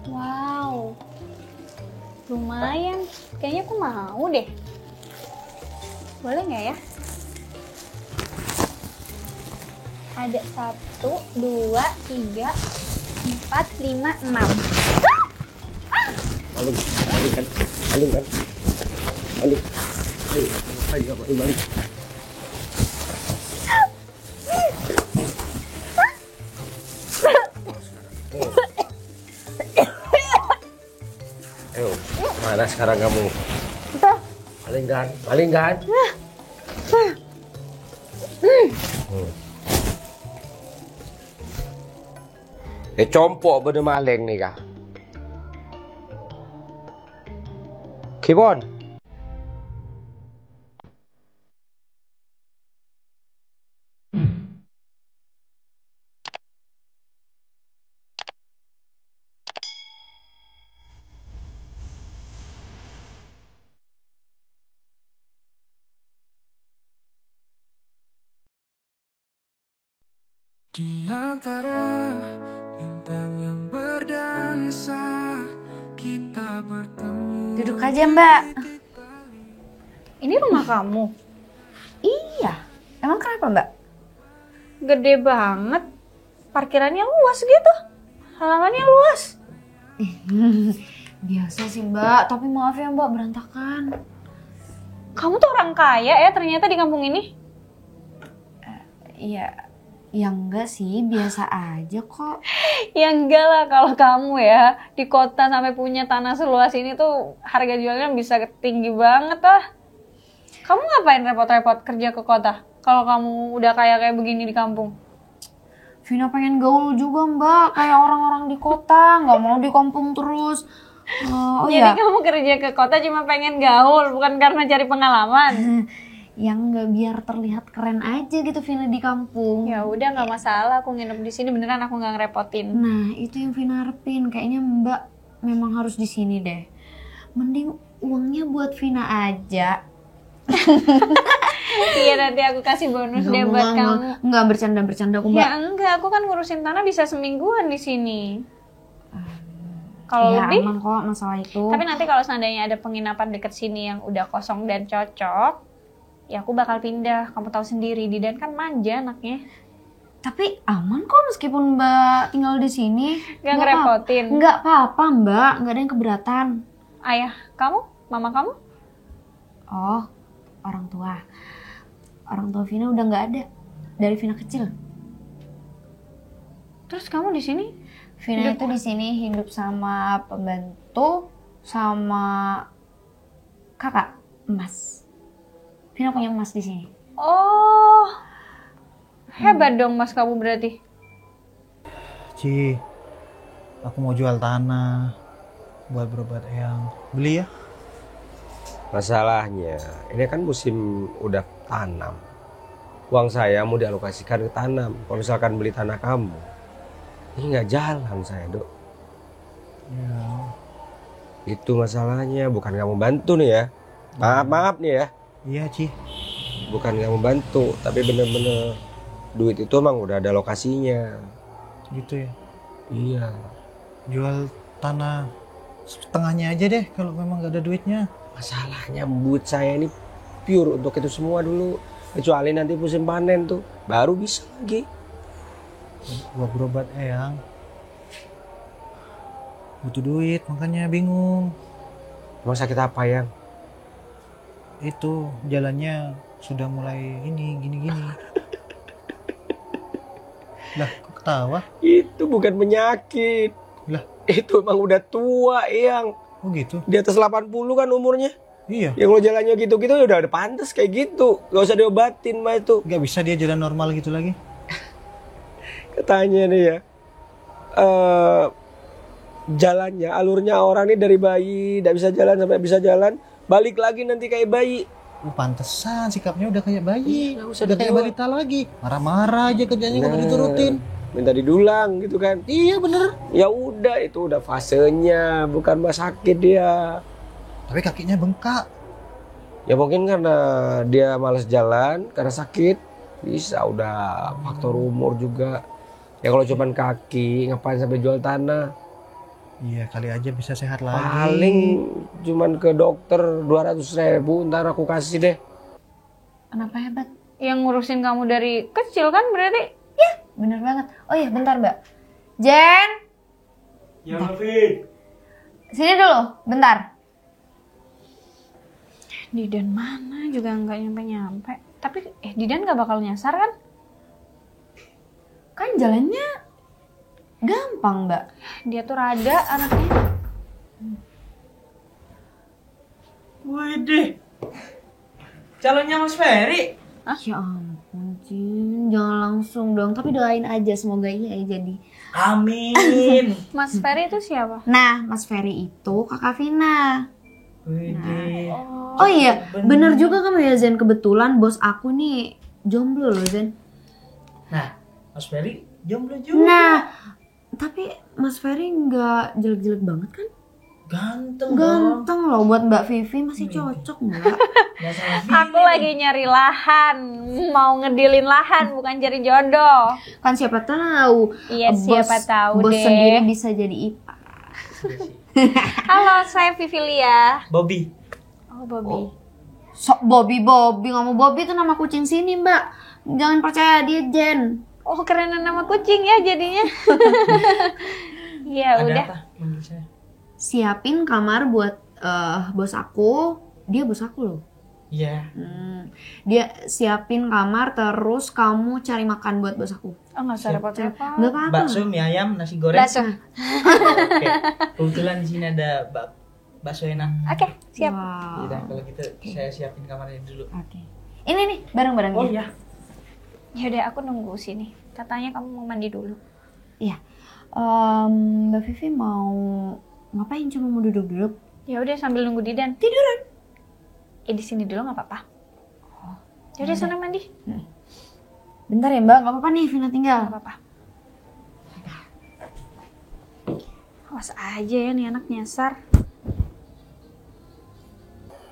Wow, lumayan. Kayaknya aku mau deh. Boleh nggak ya? Ada 1, 2, 3, 4, 5, 6. Balik kan? Balik. Ayo, mana sekarang kamu? Maling kan? Compok bener maling nih kah? Kibon. Di antara bintang yang berdansa, kita bertemu. Duduk aja, Mbak. Ini rumah kamu? Iya, emang kenapa Mbak? Gede banget. Parkirannya luas gitu. Halamannya luas. Biasa sih Mbak, tapi maaf ya Mbak, berantakan. Kamu tuh orang kaya ya ternyata di kampung ini. Iya, ya enggak sih, biasa aja kok. Ya enggak lah kalau kamu ya di kota sampai punya tanah seluas ini tuh harga jualnya bisa tinggi banget lah. Kamu ngapain repot-repot kerja ke kota kalau kamu udah kaya kayak begini di kampung? Vina pengen gaul juga Mbak, kayak orang-orang di kota, nggak mau di kampung terus. Oh Jadi kamu kerja ke kota cuma pengen gaul, bukan karena cari pengalaman. Yang nggak biar terlihat keren aja gitu Vina di kampung. Ya udah nggak masalah, aku nginep di sini beneran aku nggak ngerepotin. Nah itu yang Vina harapin, kayaknya Mbak memang harus di sini deh. Mending uangnya buat Vina aja. Iya nanti aku kasih bonus deh buat kamu. Enggak bercanda aku Mbak. Ya enggak, aku kan ngurusin tanah bisa semingguan di sini. Kalau Ya lebih, aman kok masalah itu. tapi nanti kalau seandainya ada penginapan deket sini yang udah kosong dan cocok, ya aku bakal pindah. Kamu tahu sendiri, Didan kan manja anaknya. Tapi aman kok meskipun Mbak tinggal di sini. Gak ngerepotin. Enggak apa-apa Mbak, enggak ada yang keberatan. Ayah kamu, mama kamu? Oh, orang tua. Orang tua Vina udah nggak ada dari Vina kecil. Terus kamu di sini? Vina itu di sini hidup sama pembantu sama kakak emas. Vina punya emas di sini. Oh, hebat dong mas kamu berarti. Ci, aku mau jual tanah buat berobat Eyang. Beli ya? Masalahnya, ini kan musim udah tanam. Uang saya mau dialokasikan ke tanam. Kalau misalkan beli tanah kamu, ini nggak jalan saya, Dok. Ya. Itu masalahnya, bukan kamu bantu nih ya. Maaf nih ya. Iya, Ci. Bukan kamu bantu, tapi bener-bener duit itu emang udah ada lokasinya. Gitu ya. Iya. Jual tanah setengahnya aja deh kalau memang nggak ada duitnya. Masalahnya duit saya ini pure untuk itu semua dulu. Kecuali nanti musim panen tuh, baru bisa lagi. Buat berobat Eyang. Butuh duit, makanya bingung. Emang sakit apa yang? Itu jalannya sudah mulai gini. Lah, kok ketawa? Itu bukan penyakit. Lah, itu emang udah tua, yang oh gitu? di atas 80 kan umurnya. Iya. Yang lo jalannya gitu-gitu ya udah pantas kayak gitu. Gak usah diobatin mah itu. Nggak bisa dia jalan normal gitu lagi? Katanya nih ya. Jalannya, alurnya orang nih dari bayi tidak bisa jalan sampai bisa jalan, balik lagi nanti kayak bayi. Pantesan sikapnya udah kayak bayi. Nggak usah Udah kayak dijual. balita lagi. Marah-marah aja kerjanya kalau diturutin. Minta didulang gitu kan. Iya bener. Ya udah, itu udah fasenya, bukan mas sakit dia. Tapi kakinya bengkak. Ya mungkin karena dia malas jalan, karena sakit. Bisa, udah faktor umur juga. Ya kalau cuman kaki, ngapain sampai jual tanah? Iya, kali aja bisa sehat lagi. Paling cuman ke dokter 200.000, ntar aku kasih deh. Kenapa hebat? Yang ngurusin kamu dari kecil kan berarti? Bener banget. Oh iya, bentar Mbak. Jen, Ya, Fit. sini dulu, bentar. Didan mana juga nggak nyampe-nyampe. Tapi Didan nggak bakal nyasar kan? Kan jalannya gampang Mbak. Dia tuh rada anaknya. Widih, calonnya Mas Ferry. Ya ampun, Jin. Jangan langsung dong. Tapi doain aja, semoga iya ya jadi. Amin. Mas Ferry itu siapa? Nah, Mas Ferry itu kakak Vina. Widih. Oh iya, bener juga kamu ya Zen. Kebetulan bos aku nih jomblo loh Zen. Nah, Mas Ferry jomblo juga. Nah, tapi Mas Ferry nggak jelek-jelek banget kan? Ganteng dong. Ganteng loh, buat Mbak Vivi masih cocok Mbak. Nggak salah Vini Aku lagi nyari lahan, mau ngedilin lahan bukan cari jodoh. Kan siapa tahu. Iya, siapa tahu bos deh. sendiri bisa jadi IPA. Halo, saya Vivilia. Bobby. Oh, Bobby. Sok Bobby nggak mau Bobby itu nama kucing sini Mbak. Jangan percaya dia Jen. Oh, kerenan nama kucing ya jadinya. Iya, Ada udah. apa? Manggil saya. Siapin kamar buat bos aku. Dia bos aku loh. Iya. Dia siapin kamar terus kamu cari makan buat bos aku. Oh, nggak usah repot-repot. Nggak apa-apa. Bakso, mie ayam, nasi goreng. Bakso. Oke. Kebetulan di sini ada bakso enak. Oke, siap. Wow. Yaudah, kalau gitu saya siapin kamarnya dulu. Oke. Ini nih barang-barangnya. Oh iya. Yaudah, aku nunggu sini. Katanya kamu mau mandi dulu. Iya. Mbak Vivi mau ngapain? Cuma mau duduk-duduk? Ya udah sambil nunggu Didan. Tiduran. Di sini dulu nggak apa-apa. Ya udah sana mandi. Bentar ya Mbak, nggak apa-apa nih Vina tinggal. Nggak apa-apa. Awas aja ya nih anak nyasar.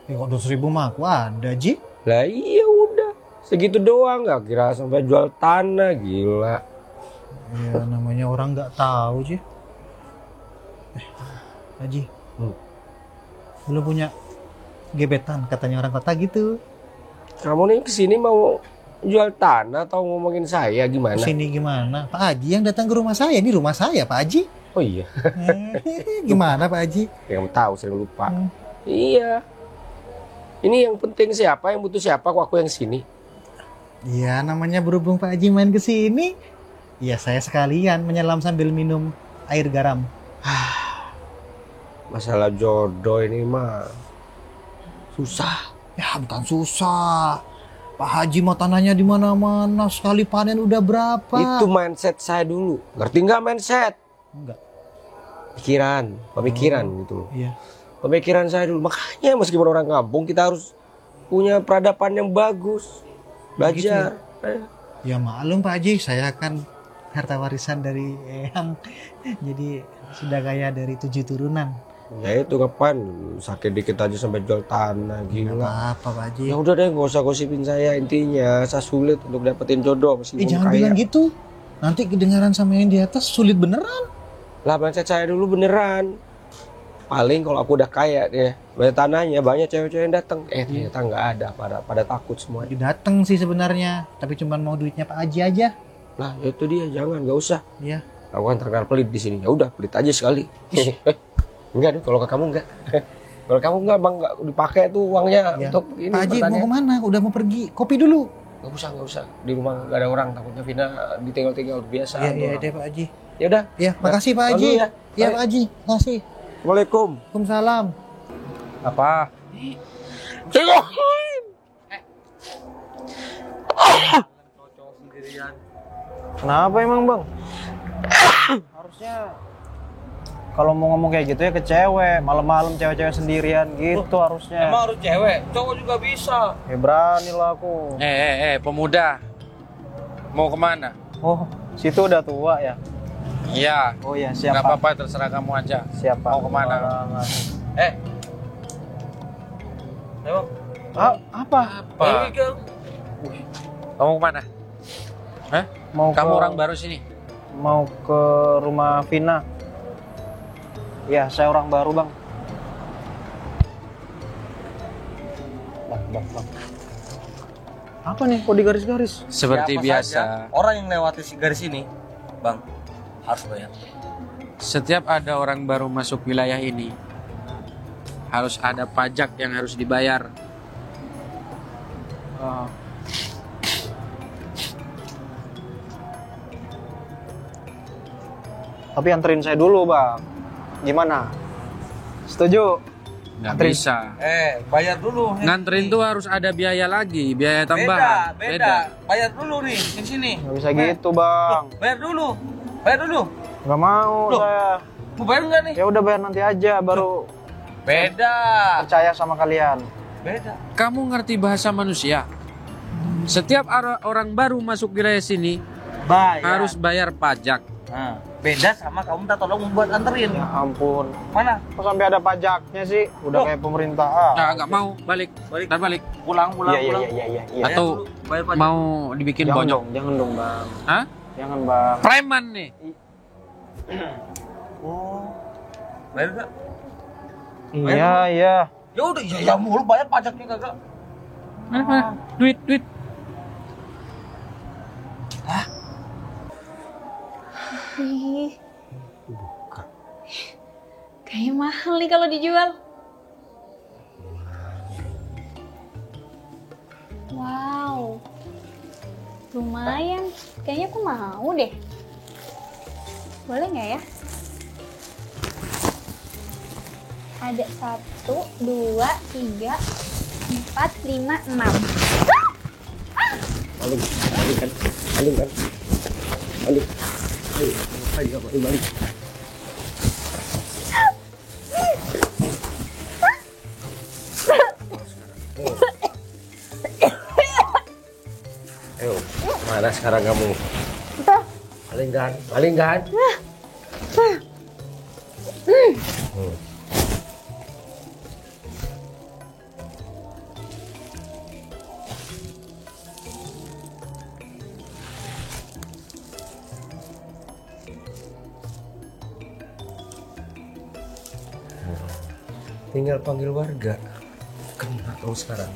Ya kok 200.000 mah aku ada, Ji. Lah iya udah, segitu doang, nggak kira sampai jual tanah, gila. Ya namanya orang nggak tahu, Ji. Haji, belum punya gebetan katanya orang kota gitu. Kamu nih kesini mau jual tanah atau ngomongin saya gimana? Sini gimana? Pak Haji yang datang ke rumah saya, ini rumah saya Pak Haji. Oh iya, Gimana Pak Haji? yang tahu saya lupa. Iya. Ini yang penting siapa yang butuh siapa, kok aku yang sini. Iya namanya berhubung Pak Haji main ke sini, ya saya sekalian menyelam sambil minum air garam. Masalah jodoh ini mah susah. Ya bukan susah. Pak Haji mah tanahnya di mana-mana, sekali panen udah berapa? Itu mindset saya dulu. Ngerti nggak mindset? Enggak. Pemikiran gitu loh. Iya. Pemikiran saya dulu. Makanya meskipun orang kampung kita harus punya peradaban yang bagus. Belajar. Ya maklum Pak Haji, saya kan harta warisan dari Eyang. Jadi sudah kaya dari 7 turunan. Ya itu kapan sakit dikit aja sampai jual tanah, Enggak gila. apa-apa Pak Haji. Ya udah deh, nggak usah gosipin saya. Intinya saya sulit untuk dapetin jodoh meskipun Jangan kaya. bilang gitu. Nanti kedengaran sama yang di atas sulit beneran. Lah mindset saya dulu beneran. Paling kalau aku udah kaya deh, banyak tanahnya, banyak cewek-cewek yang datang. Ternyata nggak ada, pada takut semua. Datang sih sebenarnya, tapi cuma mau duitnya Pak Haji aja. Lah itu dia, jangan, nggak usah. Iya. Aku kan terkenal pelit di sini. Ya udah, pelit aja sekali. Enggak deh, kalau ke kamu enggak. Kalau kamu enggak, bang, enggak dipakai tuh uangnya Ya. untuk ini. Pak Haji mau pertanian. kemana? Udah mau pergi. Kopi dulu. Nggak usah. Di rumah nggak ada orang, takutnya Vina ditinggal-tinggal biasa. Iya, ada iya orang. deh Pak Haji. Ya udah. Iya, makasih Pak Haji. Lalu ya. Iya Pak Haji, makasih. Assalamualaikum. Waalaikumsalam. Apa? Kenapa emang bang? Harusnya kalau mau ngomong kayak gitu ya ke cewek, malam-malam cewek-cewek sendirian gitu harusnya. Emang harus cewek, cowok juga bisa. Ya berani lah aku. Pemuda. Mau kemana? Oh, situ udah tua ya? Iya. Oh ya, Gak siapa? apa-apa, terserah kamu aja. Siapa? Mau kemana? Emang Apa? Apa? Kamu kemana? Hah? Mau Kamu ke, orang baru sini? mau ke rumah Vina. Iya, saya orang baru, Bang. Bang. Apa nih kok di garis-garis? Seperti Siapa biasa, saja orang yang lewati garis ini, Bang, harus bayar. setiap ada orang baru masuk wilayah ini, harus ada pajak yang harus dibayar. Ah. Tapi anterin saya dulu, Bang. Gimana? Setuju? Nggak Anterin. bisa. Bayar dulu. Nganterin tuh harus ada biaya lagi, biaya tambahan. Beda. Bayar dulu nih di sini. Nggak bisa gitu, Bang. Bayar dulu. Nggak mau Loh. saya. Mau bayar nggak nih? Ya udah bayar nanti aja, baru Beda. percaya sama kalian. Beda. Kamu ngerti bahasa manusia? Setiap orang baru masuk wilayah sini Bayar. harus bayar pajak. Nah, beda sama kamu minta tolong membuat anterin. Ya ampun. Mana? Kok sampai ada pajaknya sih? Udah Loh. kayak pemerintah. Nah, nggak mau balik. Ntar balik. Pulang. Iya. Atau Bayar pajak. mau dibikin Jangan bonyok? dong, jangan dong, Bang. Hah? Jangan, Bang. Preman nih. Oh. Bayar nggak? Iya. Ya udah, ya mulu bayar pajaknya kagak. Mana? Duit. Ih. Kayaknya mahal nih kalau dijual. Wow. Lumayan. Kayaknya aku mau deh. Boleh nggak ya? Ada 1, 2, 3, 4, 5, 6. Ayo, mana sekarang kamu? Maling kan? Tinggal panggil warga. Kena kamu sekarang.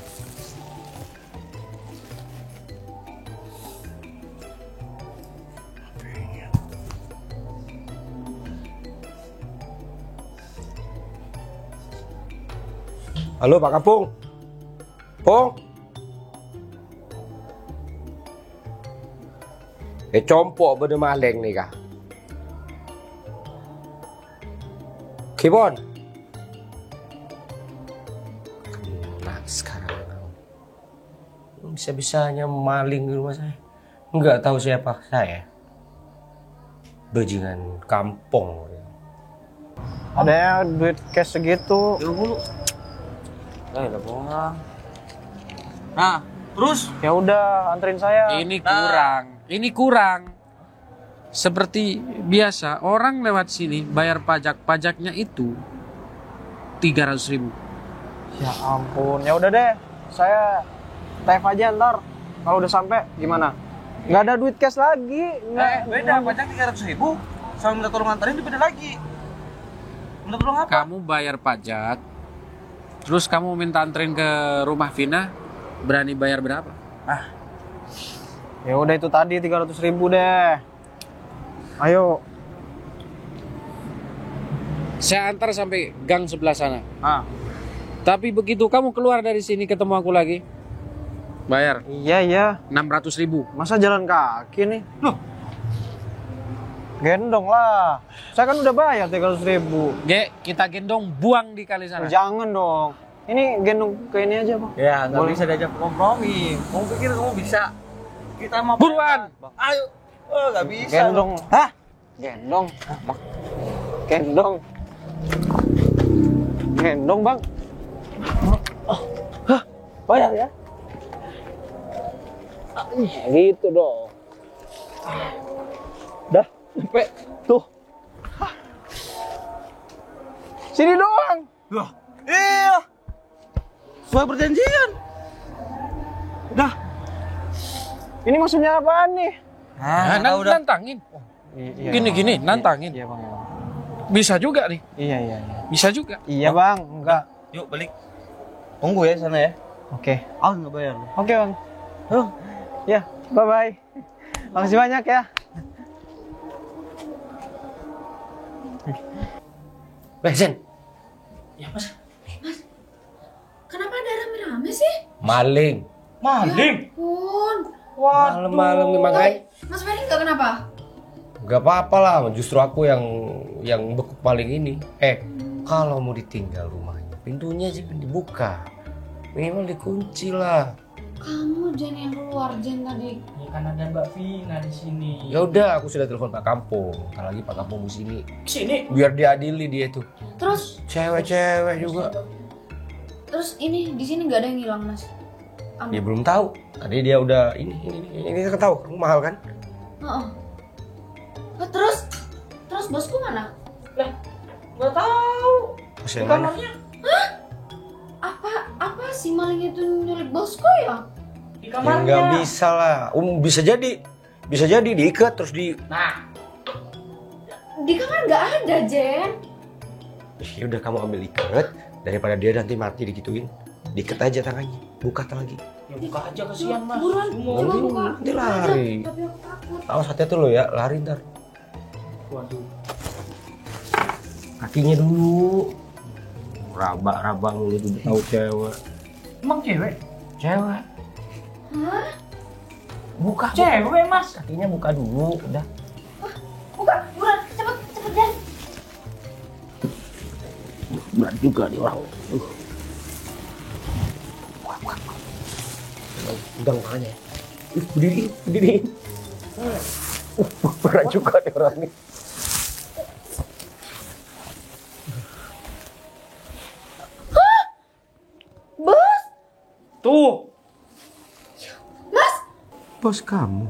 Halo Pak Kampung. Pung. Compok bener maling nih kah? Kibon. Kena sekarang. Bisa-bisanya maling di rumah saya. Nggak tahu siapa saya. Bajingan kampung. Ada duit cash segitu. Udah bohong. Nah, terus Ya udah, anterin saya. Ini kurang. Seperti biasa, orang lewat sini bayar pajak. Pajaknya itu 300.000. Ya ampun, ya udah deh. Saya TF aja ntar. Kalau udah sampai gimana? Nggak ada duit cash lagi. beda pajak 300.000 sama minta tolong anterin itu beda lagi. Minta tolong apa? Kamu bayar pajak, terus kamu minta anterin ke rumah Vina, berani bayar berapa? Ya udah itu tadi 300.000 deh. Ayo. Saya antar sampai gang sebelah sana. Ah. Tapi begitu kamu keluar dari sini ketemu aku lagi, bayar Iya. 600.000. Masa jalan kaki nih? Loh. Gendong lah. Saya kan udah bayar 300.000. Kita gendong buang di kali sana. Jangan dong. Ini gendong ke ini aja, Bang. Ya, nggak Boleh. bisa diajak kompromi. Kamu pikir kamu bisa? Kita mau Buruan! Ayo. Oh, nggak bisa. Gendong. Hah? Gendong. Gendong. Gendong, Bang. Bayar ya. Gitu dong. Dah, sampai tuh. Sini doang. Loh. Iya. Sesuai perjanjian. Udah. Ini maksudnya apaan nih? Nantangin. Iya, Gini, Bang. nantangin. Iya, Bang. Bisa juga nih. Iya. Bisa juga. Iya bang, enggak. Yuk balik. Tunggu ya sana ya. Oke. Nggak bayar. Oke bang. Ya, bye-bye. Makasih banyak ya. Zen, Ya mas. Kenapa ada rame-rame sih? maling. Maling. Pun. Malam-malam nih makanya. Mas Ferry nggak kenapa? Gak apa-apa lah, justru aku yang bekuk paling ini. Kalau mau ditinggal rumahnya, pintunya sih dibuka. Minimal dikunci lah. Kamu Jen yang keluar Jen tadi. Ya kan ada Mbak Vina di sini. Ya udah, aku sudah telepon Pak Kampung. Ntar lagi Pak Kampung di sini. Sini. Biar diadili dia tuh. Terus Cewek-cewek juga. ini di sini nggak ada yang hilang Mas? Dia belum tahu. Tadi dia udah ini kan tahu, kamu mahal kan? Heeh. Terus bosku mana? Lah, nggak tahu. Pas Di yang mana? kamarnya. Apa si maling itu nyulik bosku ya? Di Ya kamarnya. nggak bisa lah. Bisa jadi diikat terus di. Nah, Di kamar nggak ada Jen. Ya udah kamu ambil ikat daripada dia nanti mati digituin. Diikat aja tangannya, buka lagi. ya buka aja kasihan mas. Buruan, Mau. coba buka. Dia lari. Tapi aku takut. Awas hati-hati lo ya, lari ntar. Waduh. Kakinya dulu. Raba-raba lu udah tahu cewek. Emang cewek? Cewek. Hah? Buka. Cewek mas. Kakinya buka dulu, udah. Buka, buruan, cepet Jen. Berat juga nih orang. Pegang tangannya. Berdiri. Berat juga nih orang nih. Bos, Tuh. Mas. Bos kamu.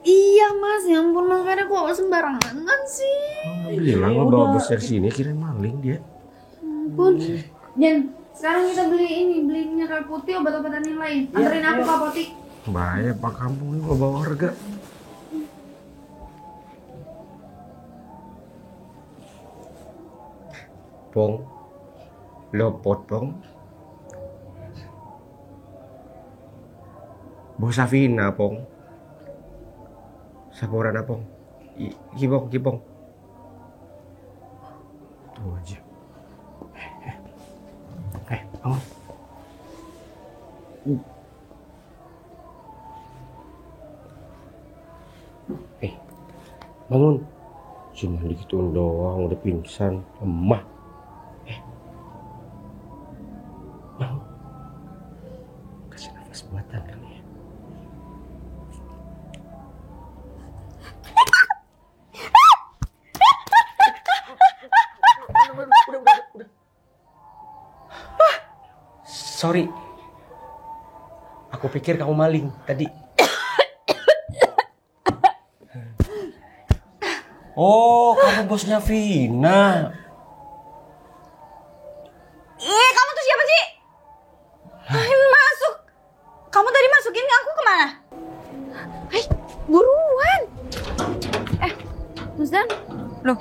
Iya Mas, ya ampun Mas Ferry kok sembarangan sih. Bilang lo bawa bos dari sini, kirain maling dia. Ampun. Jen, sekarang kita beli mineral putih, obat-obatan yang lain. Anterin aku ke apotik. Bahaya Pak Kampung ini bawa warga. Pong, lopot Pong. Bos Safina Pong. Saporana Pong. Gibong. Tuh aja. Bangun. Bangun. Cuma digituin doang, udah pingsan, lemah. Bangun. Kasih nafas buatan kali ya. Udah. Sorry. Aku pikir kamu maling tadi. Oh, kamu bosnya Vina. Kamu tuh siapa sih? Masuk. Kamu tadi masukin aku kemana? Buruan. Mas Dan. Loh,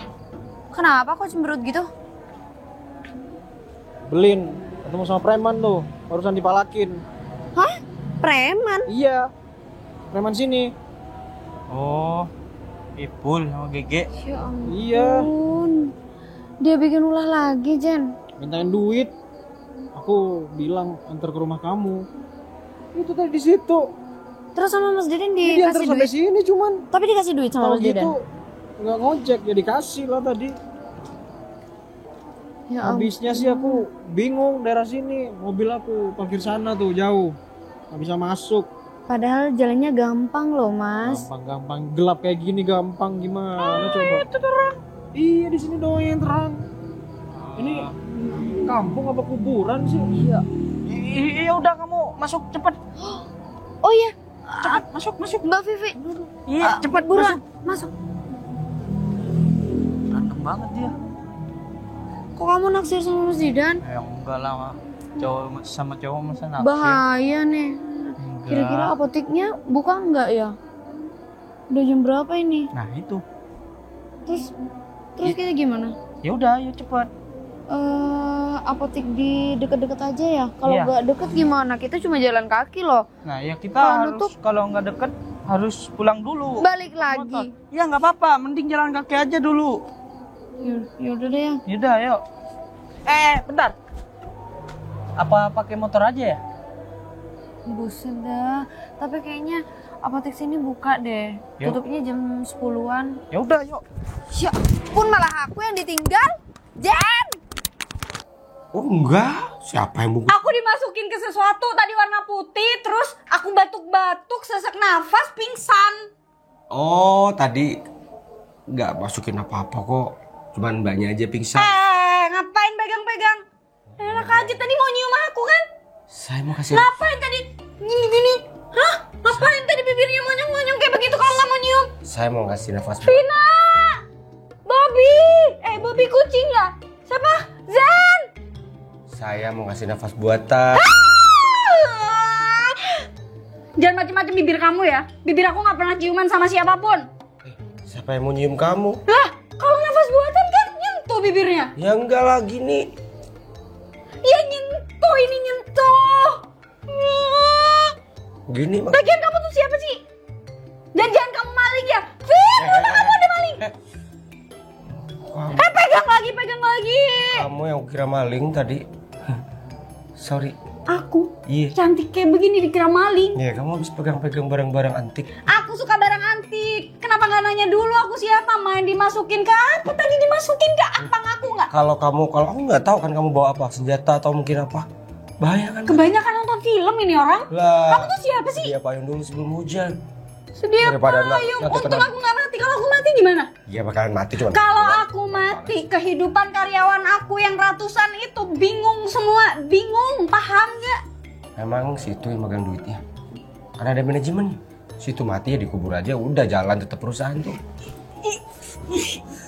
kenapa kok cemberut gitu? Belin, ketemu sama preman tuh, barusan dipalakin. Hah? Preman? Iya, preman sini. Oh, Ipul sama Gege. Ya ampun. Iya, Dia bikin ulah lagi, Jen. mintain duit. Aku bilang antar ke rumah kamu. Itu tadi di situ. Terus sama Mas Deden Dia antar dikasih sampai duit. sini cuman. Tapi dikasih duit sama Kalau Mas Deden. gitu nggak ngojek ya dikasih lah tadi. Ya Habisnya sih aku bingung daerah sini. Mobil aku parkir sana tuh jauh. Nggak bisa masuk. Padahal jalannya gampang loh, Mas. Gampang gelap kayak gini gampang gimana coba? Itu terang. Iya di sini doang yang terang. Ini kampung apa kuburan sih? Iya. Iya udah kamu masuk cepet. Oh iya, Cepet masuk. Mbak Vivi. Iya cepet Buruan, masuk. Berantem banget dia. Kok kamu naksir sama Mas Didan? Enggak lah, cowok sama cowok masa naksir. Bahaya nih. Kira-kira apoteknya buka nggak ya? Udah jam berapa ini? Nah itu. Terus kita gimana? Ya udah, ayo cepet. Apotek di deket-deket aja ya. Kalau Iya. nggak deket gimana? Kita cuma jalan kaki loh. Nah ya kita Kalau harus nutup. kalau nggak deket harus pulang dulu. Balik Motor. lagi. Ya nggak apa-apa, mending jalan kaki aja dulu. Yaudah deh ya. Yaudah, ayo. Bentar. Apa pakai motor aja ya? Buset dah. Tapi kayaknya apotek sini buka deh. Yuk. Tutupnya jam 10-an. Ya udah, yuk. Ya pun malah aku yang ditinggal. Jen! Oh enggak, siapa yang bungkus? Aku dimasukin ke sesuatu tadi warna putih, terus aku batuk-batuk, sesak nafas, pingsan. Oh, tadi nggak masukin apa-apa kok. Cuman mbaknya aja pingsan. Ngapain pegang-pegang? Enak aja tadi mau nyium aku kan? Saya mau kasih. Ngapain tadi gini-gini? Hah? Ngapain tadi bibirnya monyong-monyong kayak begitu kalau nggak mau nyium? Saya mau kasih nafas. Vina! Bobby! Bobby kucing nggak? Siapa? Zen! Saya mau kasih nafas buatan. Jangan macem-macem bibir kamu ya. Bibir aku nggak pernah ciuman sama siapapun. Siapa yang mau nyium kamu? Lah, kalau nafas buatan kan nyentuh bibirnya. Ya enggak lagi nih. Ya nyentuh, ini nyentuh. Gini mak. Lagian kamu tuh siapa sih? Jangan kamu maling ya. Vin, rumah kamu ada maling. Pegang lagi. Kamu yang kira maling tadi. Sorry. Aku Iya. cantik kayak begini dikira maling. Ya, kamu habis pegang-pegang barang-barang antik. Aku suka barang antik. Kenapa nggak nanya dulu aku siapa? Main dimasukin ke apa? Tadi dimasukin ke apa? Ngaku nggak? Kalau aku nggak tahu kan kamu bawa apa, senjata atau mungkin apa. Bahaya kan? Kebanyakan nonton film ini orang. Lah. Kamu tuh siapa sih? Dia payung dulu sebelum hujan. Sedia Daripada payung. nanti Untung kena- aku nggak mati. Kalau aku mati gimana? Dia bakalan mati cuma. Kalau aku mati, kehidupan karyawan aku yang ratusan itu bingung semua. Bingung, paham nggak? Emang situ yang megang duitnya. Karena ada manajemen. Situ mati ya dikubur aja, udah jalan tetap perusahaan tuh.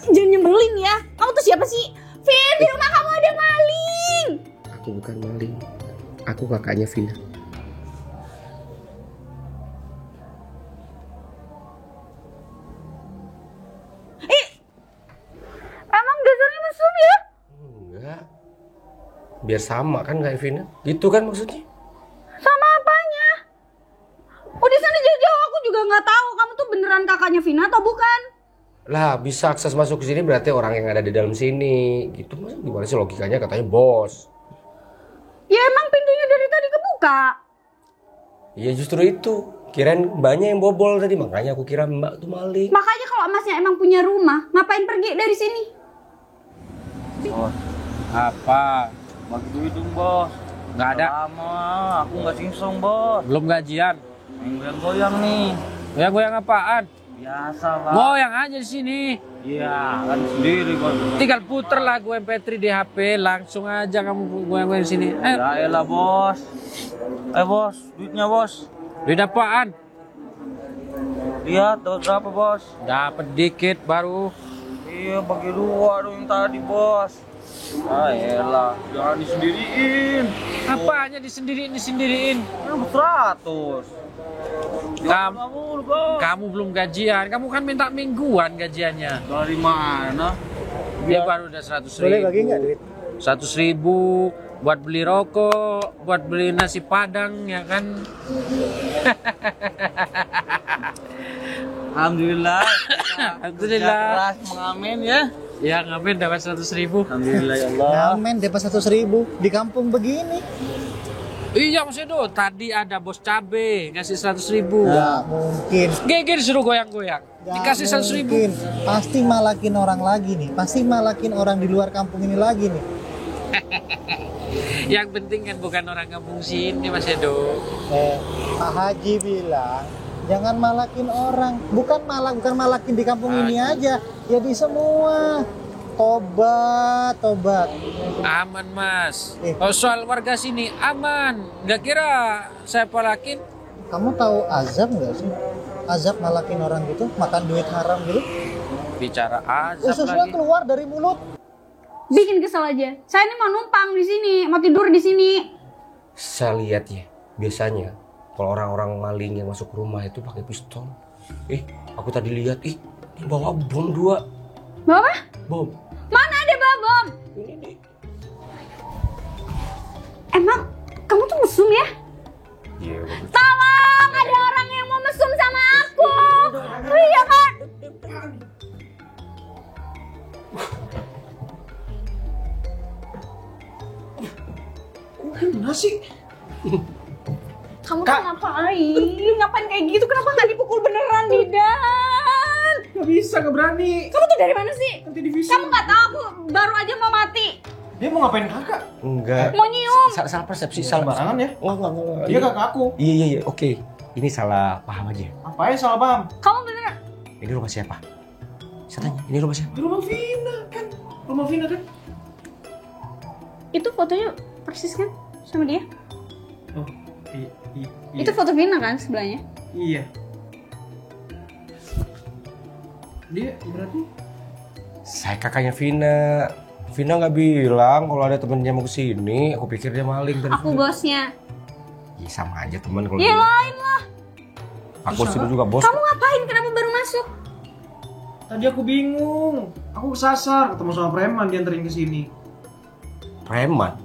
Jangan nyebelin ya. Kamu tuh siapa sih? Vin, di rumah kamu ada maling. Aku bukan maling. Aku kakaknya Vina. Emang dasarnya mesum ya? Enggak. Biar sama kan kayak Vina. Gitu kan maksudnya? Sama apanya? Udah sana jauh-jauh aku juga nggak tahu kamu tuh beneran kakaknya Vina atau bukan? Lah bisa akses masuk ke sini berarti orang yang ada di dalam sini. Gitu mas, gimana sih logikanya katanya bos. Ya emang pintunya dari tadi kebuka. Iya justru itu. Kirain mbaknya yang bobol tadi, makanya aku kira mbak tuh maling. Makanya kalau masnya emang punya rumah, ngapain pergi dari sini? Bos, Apa? bagi duit dong bos. Nggak ada. Lama, aku nggak singsong bos. Belum gajian. Yang goyang-goyang nih. Goyang apaan? Biasa lah. Goyang aja di sini. Iya, kan sendiri bos. Tinggal puter lagu MP3 di HP, langsung aja kamu goyang-goyang di sini. Ayo. Ya elah bos. Bos, duitnya bos. Duit apaan? Lihat, dapat berapa bos? Dapat dikit baru. Iya, bagi dua dong yang tadi bos. Ah elah, jangan disendiriin. Apanya disendiriin? 100. Kamu belum gajian, kamu kan minta mingguan gajiannya. Dari mana? Dia baru udah 100 Boleh ribu. bagi nggak duit? 100 ribu buat beli rokok, buat beli nasi padang ya kan. Alhamdulillah. Alhamdulillah. Kerja keras mengamen ya. Ya ngapain dapat 100 ribu. Alhamdulillah ya Allah. Ngamen dapat 100.000 di kampung begini. Iya Mas Edo, tadi ada bos cabe ngasih 100 ribu. Nggak mungkin. Geger suruh goyang-goyang. Nggak Dikasih 100 ribu. mungkin. Pasti malakin orang lagi nih. Pasti malakin orang di luar kampung ini lagi nih. Yang penting kan bukan orang kampung sini Mas Edo. Pak Haji bilang jangan malakin orang. Bukan malakin di kampung ini aja. Ya di semua. Tobat. Aman Mas. Eh. Kalau soal warga sini aman. Nggak kira saya palakin. Kamu tahu azab nggak sih? Azab malakin orang gitu, makan duit haram gitu. Bicara azab Ususnya lagi. keluar dari mulut. Bikin kesel aja. Saya ini mau numpang di sini, mau tidur di sini. Saya lihat ya, biasanya kalau orang-orang maling yang masuk rumah itu pakai pistol. Aku tadi lihat, ini bawa bom 2. Bawa apa? Bom. Mana ada bawa bom? Emang kamu tuh mesum ya? Iya, bagus. Tolong, ada orang yang mau mesum sama aku. Oh iya kan? Gimana sih? Kamu tuh ngapain? Ngapain kayak gitu? Kenapa nggak dipukul beneran, Didan? Gak bisa, gak berani. Kamu tuh dari mana sih? Nanti divisi. Kamu nggak tahu aku baru aja mau mati. Dia mau ngapain kakak? Enggak. Mau nyium. Salah persepsi, salah Sembarangan ya? Enggak. Dia kakak aku. Iya, oke. Ini salah paham aja. Apa ya salah paham? Kamu beneran? Ini rumah siapa? Saya tanya, ini rumah siapa? Di rumah Vina kan? Rumah Vina kan? Itu fotonya persis kan sama dia? Oh, iya. Itu foto Vina kan sebelahnya? Iya. Dia berarti? Saya kakaknya Vina. Vina nggak bilang kalau ada temennya mau kesini. Aku pikir dia maling tadi. Aku bosnya. Iya, sama aja teman kalau. Ya dia. lain lah. Aku sini juga bos. Kamu ngapain? Kenapa baru masuk? Tadi aku bingung. Aku kesasar ketemu sama preman dianterin ke sini. Preman?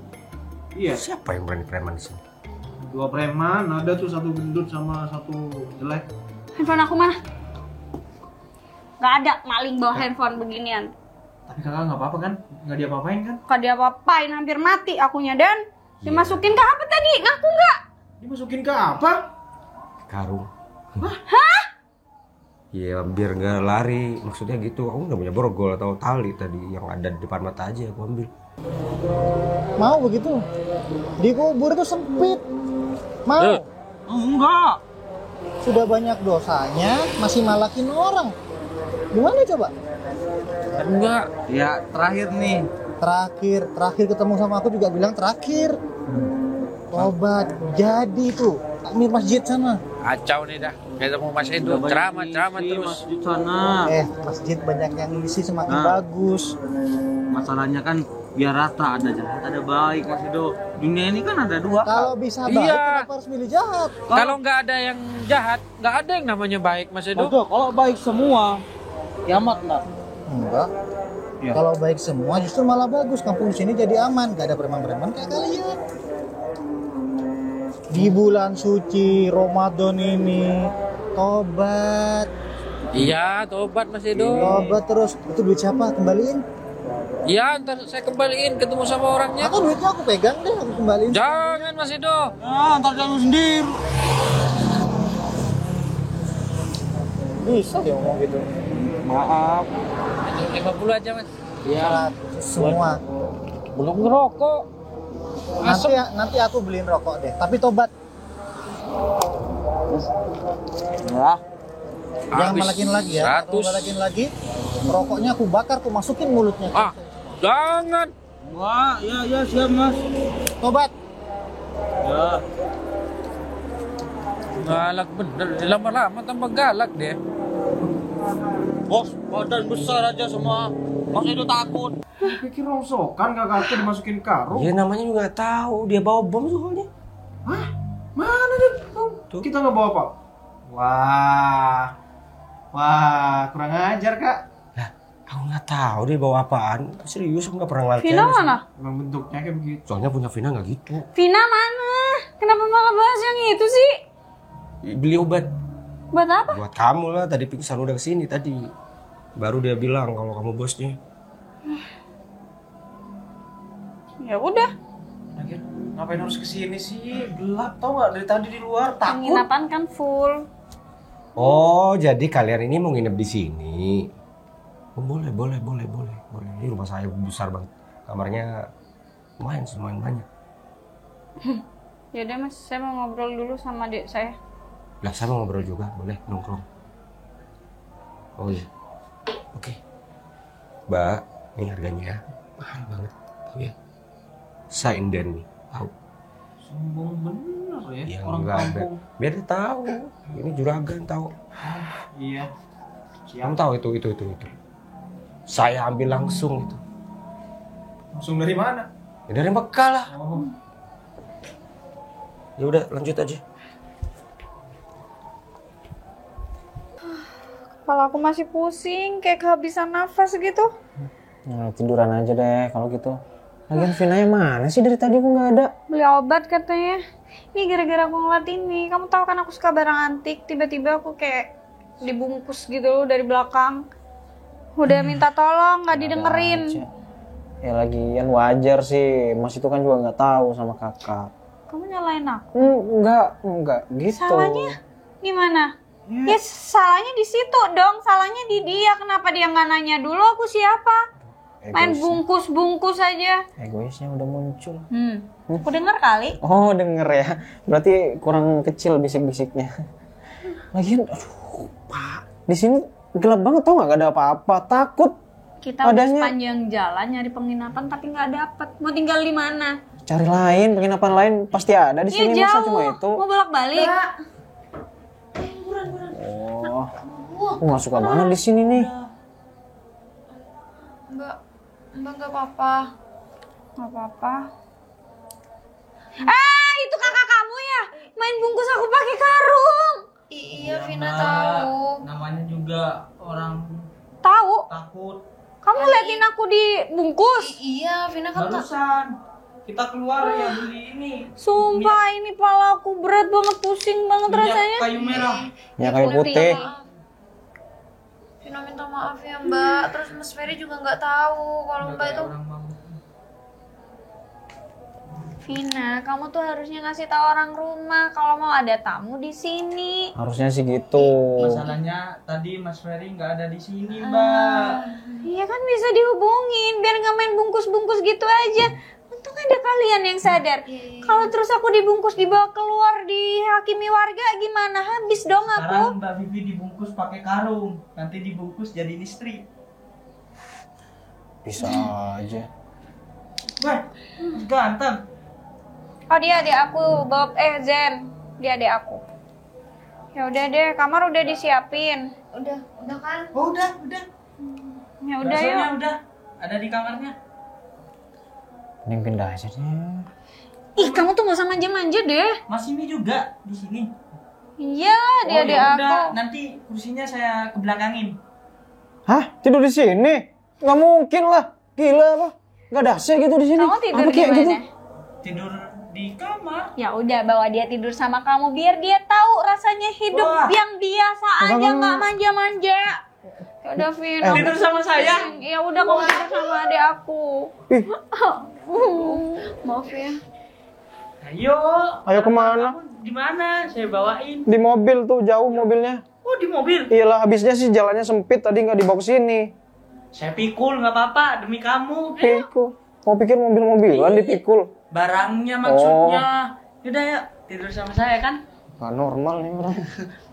Iya. Siapa yang berani preman di sini? Dua preman, ada tuh satu gendut sama satu jelek. Handphone aku mana? Gak ada maling bawa handphone beginian. Tapi kakak nggak apa-apa kan? Nggak diapa-apain kan? Kok dia apa-apain, hampir mati akunya. Dan dimasukin ke apa tadi? Ngaku nggak? Dimasukin ke apa? Karung. Hah? Iya, biar nggak lari. Maksudnya gitu. Aku nggak punya borgol atau tali tadi yang ada di depan mata aja aku ambil. Mau begitu? Di kubur itu sempit. Mau? Enggak. Sudah banyak dosanya, masih malakin orang. Gimana coba? Enggak. Ya, terakhir nih. Terakhir ketemu sama aku juga bilang terakhir. Tobat, jadi tuh. Takmir masjid sana. Kacau nih dah. Ketemu Mas Edo, ceramah terus. Masjid sana. Masjid banyak yang ngisi semakin bagus. Masalahnya kan biar rata, ada jahat, ada baik, Mas Edo. Dunia ini kan ada dua. Kalau bisa baik, Iya. kenapa harus milih jahat? Kalau nggak ada yang jahat, nggak ada yang namanya baik, Mas Edo. Betul, kalau baik semua, kiamat lah. Enggak. Ya. Kalau baik semua justru malah bagus. Kampung sini jadi aman, gak ada preman-preman kayak kalian. Di bulan suci Ramadan ini tobat. Iya, tobat Mas Edo. Tobat terus. Itu duit siapa? Kembaliin. Iya, ntar saya kembaliin ketemu sama orangnya. Atau duitnya aku pegang deh, aku kembaliin. Jangan Mas Edo. Nah, ntar jalan sendiri. Bisa dia ngomong gitu. Maaf. 50 aja Mas. Ya, Semua. Belum ngerokok. Nanti aku beliin rokok deh. Tapi tobat. ya. Jangan Habis malakin lagi ya. Kalau 100. malakin lagi, rokoknya aku bakar, aku masukin mulutnya. Ah, jangan. Wah, ya siap Mas. Tobat. Ya. Galak bener. Lama-lama tambah galak deh. Bos, badan besar aja semua. Mas Edo takut. Pikir rongsokan kakakku dimasukin karung. Ya namanya juga nggak tahu. Dia bawa bom soalnya. Hah? Mana dia? Tuh. Kita nggak bawa apa? Wah, kurang ajar kak. Lah, aku nggak tahu dia bawa apaan. Serius, aku nggak pernah ngeliat. Vina mana? Emang bentuknya kayak begitu. Soalnya punya Vina nggak gitu. Vina mana? Kenapa malah bahas yang itu sih? Beli obat. Buat apa? Buat kamu lah, tadi pingsan udah kesini tadi. Baru dia bilang kalau kamu bosnya. Ya udah. Lagian ngapain harus kesini sih? Gelap tau nggak? Dari tadi di luar takut. Penginapan kan full. Oh, jadi kalian ini mau nginep di sini? Oh, boleh. Ini rumah saya besar banget. Kamarnya lumayan banyak. Ya udah Mas, saya mau ngobrol dulu sama adik saya. Lah, saya mau ngobrol juga, boleh nongkrong. Oh iya. Oke. Mbak, ini harganya mahal banget. Tahu ya? Sainden nih, tahu. Sombong bener ya, Ya orang enggak, kampung. biar dia tahu. Ini juragan tahu. Iya. Kamu tahu itu. Saya ambil langsung itu. Langsung dari mana? Ya dari Mekah lah. Oh. Ya udah, lanjut aja. Kepala aku masih pusing, kayak kehabisan nafas gitu. Nah, tiduran aja deh kalau gitu. Lagian Vinanya mana sih dari tadi kok nggak ada? Beli obat katanya. Ini gara-gara aku ngeliat ini. Kamu tahu kan aku suka barang antik. Tiba-tiba aku kayak dibungkus gitu loh dari belakang. Udah minta tolong, nggak didengerin. Ya lagian wajar sih. Mas itu kan juga nggak tahu sama kakak. Kamu nyalain aku? Enggak gitu. Salahnya gimana? Ya salahnya di situ dong. Salahnya di dia. Kenapa dia nggak nanya dulu aku siapa? Main bungkus-bungkus aja. Egoisnya udah muncul. Aku denger kali. Oh denger ya. Berarti kurang kecil bisik-bisiknya. Lagian, aduh Pak. Di sini gelap banget tau nggak ada apa-apa. Takut. Kita udah sepanjang jalan nyari penginapan tapi nggak dapet. Mau tinggal di mana? Cari lain, penginapan lain pasti ada di sini. Masa cuma itu? Mau bolak-balik. Oh, aku nggak suka banget di sini nih. Mbak nggak apa-apa. Nggak apa-apa. Itu kakak kamu ya? Main bungkus aku pakai karung. Iya, Vina tahu. Namanya juga orang Tahu? takut. Kamu liatin aku dibungkus? Iya, Vina kan Barusan kita keluar ya beli ini. Sumpah ini pala aku berat banget, pusing banget Minyak rasanya. kayu merah. Ya kayu putih. Vina minta maaf ya Mbak. Terus Mas Ferry juga nggak tahu kalau Mbak itu. Vina, kamu tuh harusnya ngasih tahu orang rumah kalau mau ada tamu di sini. Harusnya sih gitu. Masalahnya tadi Mas Ferry nggak ada di sini, Mbak. Iya kan bisa dihubungin biar nggak main bungkus-bungkus gitu aja. Untung ada kalian yang sadar. Kalau terus aku dibungkus dibawa keluar dihakimi warga gimana? Habis dong aku. Sekarang Mbak Vivi dibungkus pakai karung, nanti dibungkus jadi istri. Bisa aja. Wah, ganteng. Oh dia adik aku, Bob. Zen. Dia adik aku. Ya udah deh, kamar udah disiapin. Udah kan? Oh, udah. Ya udah yuk. Baksonya udah ada di kamarnya. Mending pindah aja deh. Ih, kamu tuh gak usah manja-manja deh. Mas ini juga di sini. Iya, dia adik ya aku. udah, nanti kursinya saya kebelakangin. Hah? Tidur di sini? Nggak mungkin lah. Gila apa? Nggak ada AC gitu di sini. Kamu tidur Apa di kayak mana? gitu? Tidur di kamar. Ya udah bawa dia tidur sama kamu biar dia tahu rasanya hidup Wah. yang biasa aja nggak manja-manja. Ya udah Vin. Tidur sama saya. Ya udah kamu tidur sama adik aku. Maaf ya. Ayo kemana? Kamu di mana? Saya bawain. Di mobil tuh, jauh mobilnya. Oh, di mobil. Iyalah, habisnya sih jalannya sempit, tadi nggak dibawa ke sini. Saya pikul nggak apa-apa demi kamu. Pikul. Mau pikir mobil-mobilan dipikul? Barangnya maksudnya. Yaudah ya, tidur sama saya kan? Gak normal nih orang.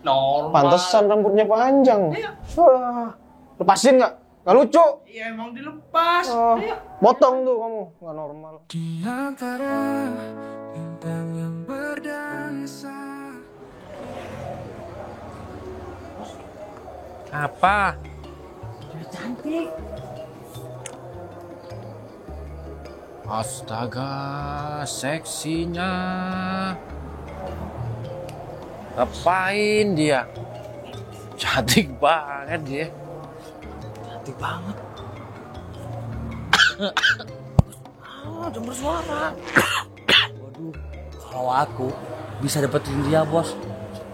Normal. Pantesan rambutnya panjang. Wah, lepasin nggak? Nggak lucu. Iya emang dilepas. Ayo. Potong tuh kamu, nggak normal. Di antara bintang yang berdansa. Apa? Cantik. Astaga, seksinya. Ngapain dia? Cantik banget dia. Cantik banget. Udah bersuara. Waduh, kalau aku bisa dapetin dia, Bos.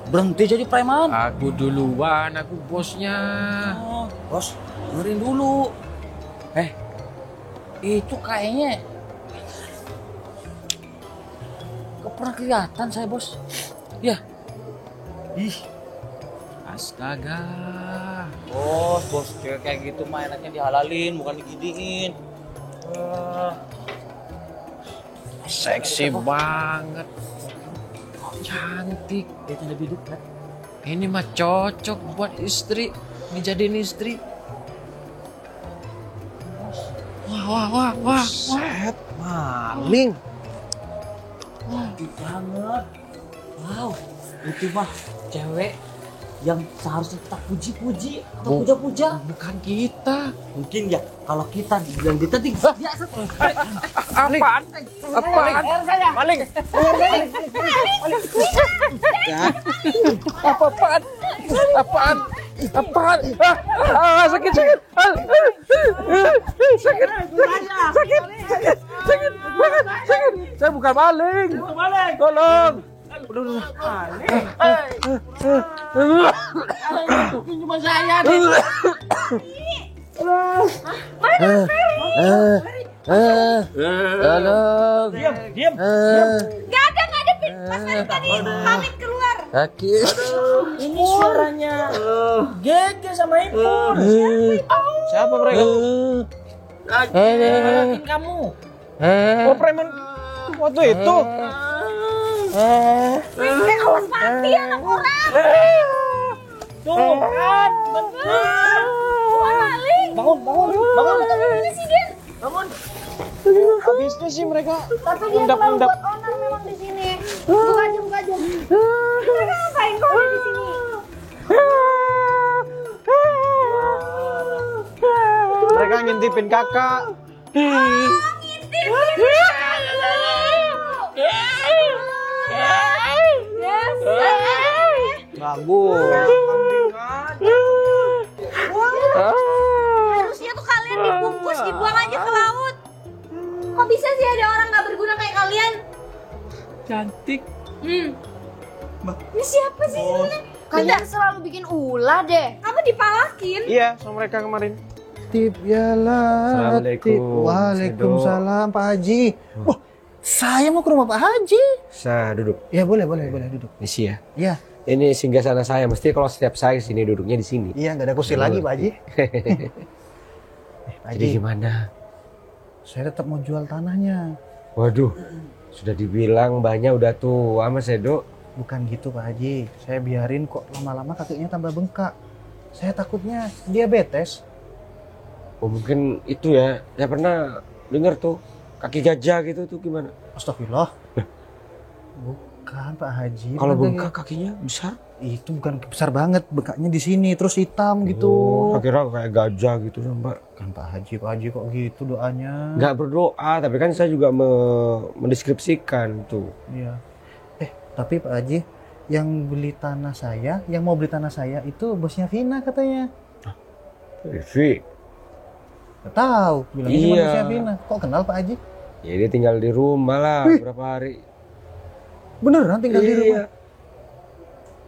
Berhenti jadi preman. Aku duluan, aku bosnya. Oh, Bos, dengerin dulu. Itu kayaknya gak pernah kelihatan saya, Bos. Ya. Ih. Astaga. Bos, cewek kayak gitu mah enaknya dihalalin, bukan digidiin. Seksi banget. Cantik. Itu lebih dekat. Ini mah cocok buat istri. Dijadiin istri. Wah. Set, maling. Cantik banget. Wow, itu mah cewek yang seharusnya kita puji-puji atau puja-puja. Bukan kita. Mungkin ya kalau kita dibilang ditetik. Apaan? Maling. Ya. Apaan? Apaan? Sakit. Sakit banget. Sakit. Saya bukan maling. Tolong. Udah. Cuma saya deh. Tolong. Diam. Gak ada Mas Ferry tadi pamit keluar. Sakit. Ini suaranya Gege sama Ipur. Siapa mereka? Ngelakin kamu. Oh, preman waktu itu. Awas mati anak orang. Tuh kan, bener. Wah, maling. Bangun. Mana sih dia? Bangun. Habisnya sih mereka. Tapi dia terlalu buat onar memang di sini. Buka aja. Mereka ngapain kok ada di sini? Mereka ngintipin kakak. Bagus. Harusnya tuh kalian dibungkus, dibuang aja ke laut. Kok bisa sih ada orang nggak berguna kayak kalian? Cantik. Ini siapa sih sebenarnya? Kalian selalu bikin ulah deh. Kamu dipalakin. Iya, sama mereka kemarin. Tip ya lah. Assalamualaikum. Waalaikumsalam Pak Haji. Wah, saya mau ke rumah Pak Haji. Sa, duduk. Ya boleh duduk. Misi ya. Iya. Ini singgah sana saya. Mesti kalau setiap saya sini duduknya di sini. Iya, nggak ada kursi lagi Pak Haji. Pak Jadi Haji, gimana? saya tetap mau jual tanahnya. Waduh, sudah dibilang banyak udah tua Mas Edo. Bukan gitu Pak Haji. Saya biarin kok lama-lama kakinya tambah bengkak. Saya takutnya diabetes. Oh mungkin itu ya. Saya pernah dengar tuh kaki gajah gitu tuh gimana? Astagfirullah. Bukan Pak Haji. Kalau bukan bengkak kakinya besar? itu bukan besar banget, bengkaknya di sini terus hitam gitu. Oh, kira kayak gajah gitu Mbak. Kan Pak Haji kok gitu doanya? Nggak berdoa, tapi kan saya juga mendeskripsikan tuh. Iya. Tapi Pak Haji, yang mau beli tanah saya itu bosnya Vina katanya. Vivi. Nggak tahu, bilangnya cuma Iya. bosnya Vina. Kok kenal Pak Haji? Ya dia tinggal di rumah lah beberapa hari. Beneran tinggal di rumah?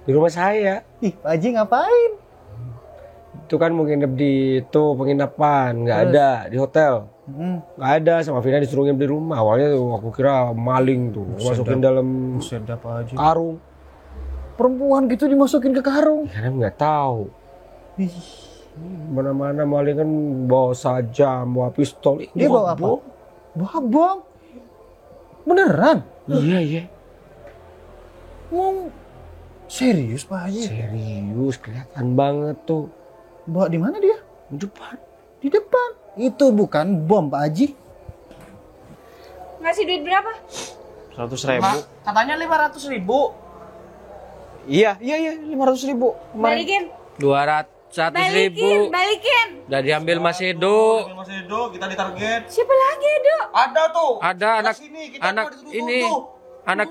Di rumah saya. Ih, Pak Haji ngapain? Itu kan mau nginep di penginapan, nggak ada di hotel. Nggak ada, sama Vina disuruh nginep di rumah. Awalnya tuh aku kira maling tuh, masukin dalam Sedap Pak Haji. karung. Perempuan gitu dimasukin ke karung. Ya kan nggak tahu. Ih, Mana-mana maling kan bawa sajam, bawa pistol. dia bawa apa? Bawa bom. Beneran? Iya. Mau serius Pak Haji? Serius, kelihatan banget tuh. Bawa di mana dia? Di depan. Di depan. Itu bukan bom Pak Haji. Ngasih duit berapa? 100.000. Katanya 500.000. Iya, 500.000. Balikin. 200.000. Balikin. Udah diambil Mas Edo. Mas Edo, kita ditarget. Siapa lagi, Edo? Ada tuh. Ada anak ini. Anak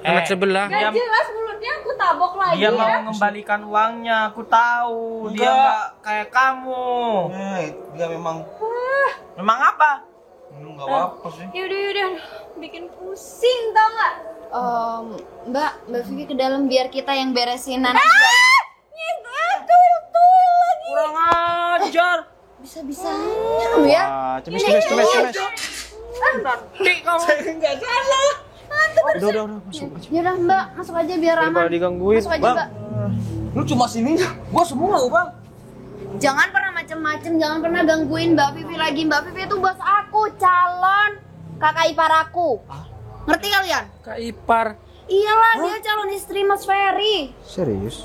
anak sebelah. Gak jelas mulutnya, aku tabok lagi Dia ya. mau mengembalikan uangnya, aku tahu. Dia nggak kayak kamu. Dia memang Memang apa? nggak apa sih. Yaudah. Bikin pusing tau gak? Mbak Vivi ke dalam biar kita yang beresin nanti. Tuh lagi. Kurang ajar. Bisa-bisanya kamu ya. Cemes. Nanti kamu nggak salah. Udah, masuk. Yaudah Mbak, masuk aja biar Daripada aman. digangguin. Masuk aja Bang. Mbak. Lu cuma sininya, gua semua Bang. Jangan pernah macem-macem, jangan pernah gangguin Mbak Vivi lagi. Mbak Vivi itu bos aku, calon kakak ipar aku. Ngerti kalian? Kak Ipar. Iyalah, dia calon istri Mas Ferry. Serius?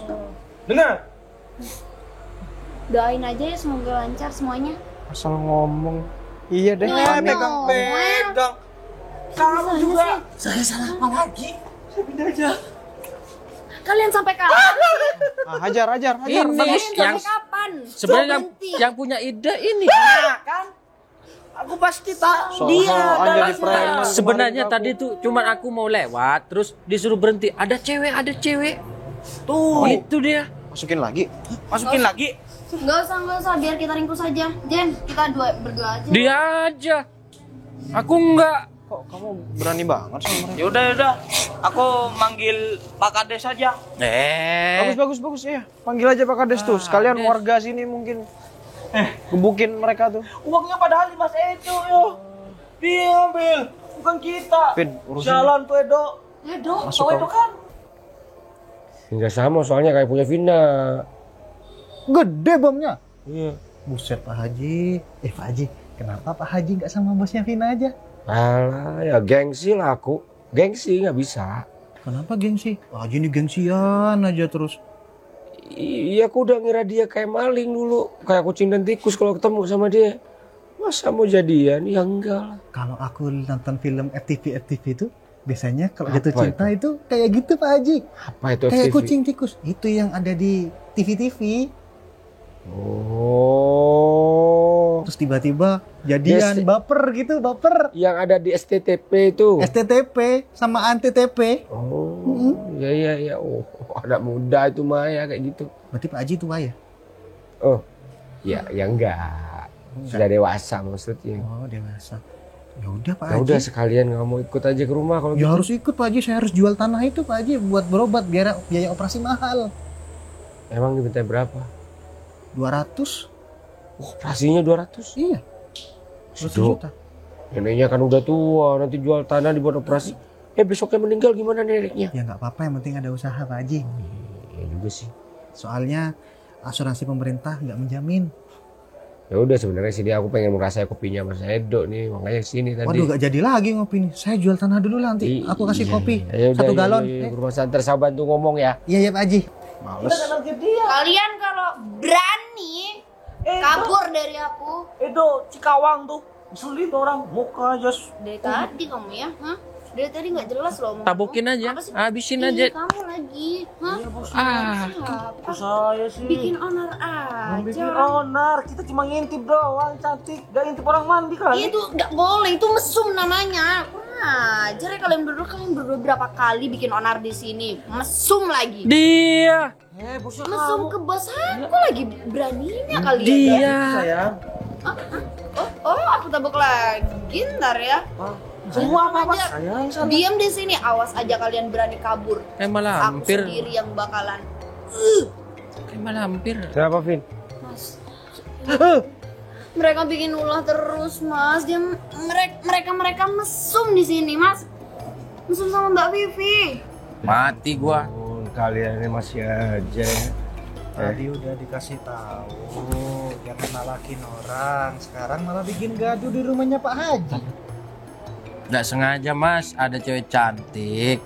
Dengar. Doain aja ya semoga lancar semuanya. Asal ngomong. Iya deh. Pegang. Kamu juga. Saya salah apa lagi? Saya pindah aja. Kalian sampai kapan? Hajar. Ini Kalian yang sampai kapan? sebenarnya Berhenti. yang punya ide ini. Kan? Aku pasti tahu Soal jadi preman. Sebenarnya tadi tuh cuman aku mau lewat terus disuruh berhenti. Ada cewek. Tuh. Itu dia. Masukin lagi? Masukin lagi? Nggak usah, biar kita ringkus aja. Jen, kita berdua aja. Dia aja. Aku enggak. Kok kamu berani banget sama mereka? Yaudah. Aku manggil Pak Kades saja. Bagus, iya. Panggil aja Pak Kades tuh. Sekalian warga sini mungkin gebukin mereka tuh. Uangnya padahal di Mas Edo, yo. Dia ambil, bukan kita. Fit, urusin. Jalan tuh Edo. Edo, Masuk, tahu Edo kan? Enggak sama soalnya kayak punya Vina. Gede bomnya. Iya. Buset Pak Haji. Pak Haji, kenapa Pak Haji nggak sama bosnya Vina aja? Alah, ya gengsi lah aku. Gengsi nggak bisa. Kenapa gengsi? Pak Haji ini gengsian aja terus. Iya, aku udah ngira dia kayak maling dulu. Kayak kucing dan tikus kalau ketemu sama dia. Masa mau jadian? Ya enggak lah. Kalau aku nonton film FTV itu, biasanya kalau jatuh Apa cinta itu kayak gitu Pak Haji. Apa itu Kayak FTV? kucing tikus. Itu yang ada di TV-TV. Oh. Terus tiba-tiba jadian, baper gitu, baper. Yang ada di STTP itu. STTP sama anti-TP. Oh, iya. Oh, anak muda itu mah ya kayak gitu. Berarti Pak Haji tua ya? Oh, ya enggak. Sudah dewasa maksudnya. Oh, dewasa. Ya udah Pak Ya Haji. udah sekalian kamu ikut aja ke rumah kalau Ya gitu. harus ikut Pak Haji, saya harus jual tanah itu Pak Haji buat berobat biar biaya operasi mahal. Emang diminta berapa? 200. Oh, operasinya 200? Iya. 200 juta. Neneknya kan udah tua, nanti jual tanah dibuat operasi. Besoknya meninggal gimana neneknya? Ya nggak apa-apa, yang penting ada usaha Pak Haji. Ya juga sih. Soalnya asuransi pemerintah nggak menjamin. Ya udah sebenarnya sih aku pengen merasa kopinya Mas Edo nih, makanya sini tadi. Waduh, nggak jadi lagi ngopi nih. Saya jual tanah dulu lah nanti. Aku kasih kopi Ya udah, 1 galon. Iya, rumah santer saya bantu ngomong ya. Iya Pak Haji. Males. Kalian kalau berani kabur dari aku. Edo, Cikawang tuh. Sulit orang, muka aja. Dari tadi kamu ya, hah? Dari tadi nggak jelas loh. omongan Tabukin kamu. aja, Apa sih? habisin Ih, aja. Kamu lagi, hah? Siapa? Saya sih. Bikin onar Bikin aja. onar, kita cuma ngintip doang, cantik. Gak ngintip orang mandi kali. Itu nggak boleh, itu mesum namanya. Kurang ajar ya kalian berdua berapa kali bikin onar di sini. Mesum lagi. Dia. Bosnya Mesum ke bos aku lagi beraninya kalian. Dia. sayang. Oh, aku tabuk lagi ntar ya. Semua apa Ajar. sayang? Salah. Diam di sini, awas aja kalian berani kabur. Malah Aku hampir. sendiri yang bakalan. Malah hampir. Kenapa, Vin? Mas. Mereka bikin ulah terus, Mas. Dia mereka mesum di sini, Mas. Mesum sama Mbak Vivi. Mati gua. Oh, kalian ini masih aja. Tadi udah dikasih tahu jangan nalakin orang. Sekarang malah bikin gaduh di rumahnya Pak Haji. Nggak sengaja Mas, ada cewek cantik.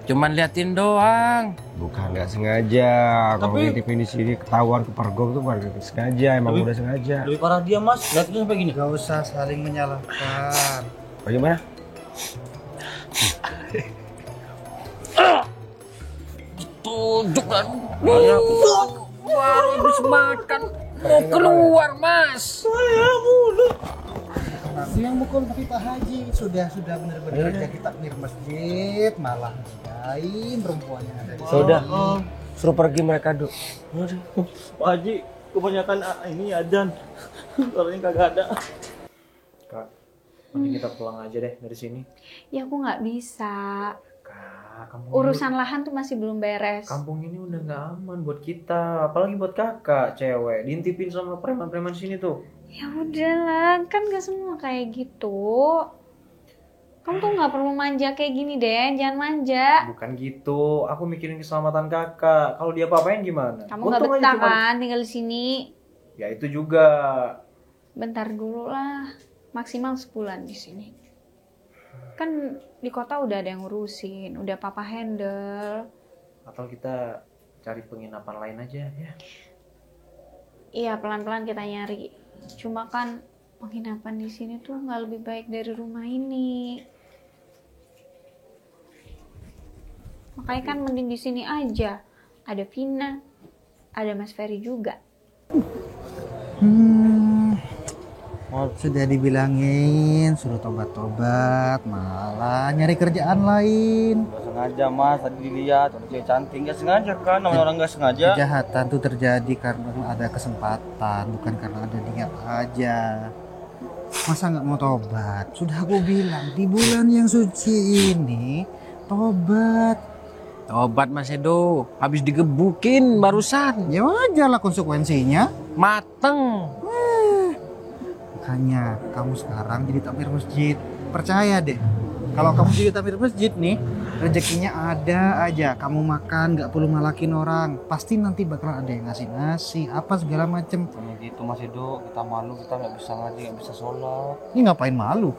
Cuman liatin doang. Bukan nggak sengaja. Kalau ngintipin di sini ketahuan kepergok tuh bukan nggak sengaja, emang udah sengaja. Lebih parah dia, Mas. Lihat itu sampai gini. Gak usah saling menyalahkan. Bagaimana? Tunjuk dan baru habis makan. Mau keluar Mas. Aku yang mukul tapi Pak Haji sudah benar-benar jadi takmir masjid malah ngajain perempuan yang ada di sini. Sudah. Suruh pergi mereka, Duk. Pak Haji, kebanyakan ini adan. Suaranya kagak ada. Kak, mending kita pulang aja deh dari sini. Ya aku nggak bisa. Kak, Urusan lahan tuh masih belum beres. Kampung ini udah nggak aman buat kita, apalagi buat kakak cewek. Diintipin sama preman-preman sini tuh. Ya udahlah, kan gak semua kayak gitu. Kamu tuh nggak perlu manja kayak gini deh, jangan manja. Bukan gitu, aku mikirin keselamatan kakak. Kalau dia apa-apain gimana? Kamu nggak Untung aja betah cuma- kan tinggal di sini. Ya itu juga. Bentar dulu lah, maksimal sebulan di sini. Kan di kota udah ada yang ngurusin, udah papa handle. Atau kita cari penginapan lain aja ya. Iya, pelan-pelan kita nyari. Cuma kan penginapan di sini tuh nggak lebih baik dari rumah ini. Makanya kan mending di sini aja. Ada Vina, ada Mas Ferry juga. Sudah dibilangin suruh tobat-tobat, malah nyari kerjaan lain. Gak sengaja mas, tadi dilihat ada cewek cantik. Gak sengaja kan, namanya orang gak sengaja. Kejahatan tuh terjadi karena ada kesempatan, bukan karena ada niat aja. Masa nggak mau tobat? Sudah aku bilang di bulan yang suci ini tobat. Tobat Mas Edo, habis digebukin barusan. Ya wajar lah konsekuensinya. Mateng. Makanya kamu sekarang jadi takmir masjid. Percaya deh, kalau kamu jadi takmir masjid nih, rezekinya ada aja. Kamu makan nggak perlu ngalakin orang, pasti nanti bakal ada yang ngasih apa segala macem. Kayak gitu Mas Edo, kita malu, kita nggak bisa ngaji, nggak bisa sholat. Ini ngapain malu?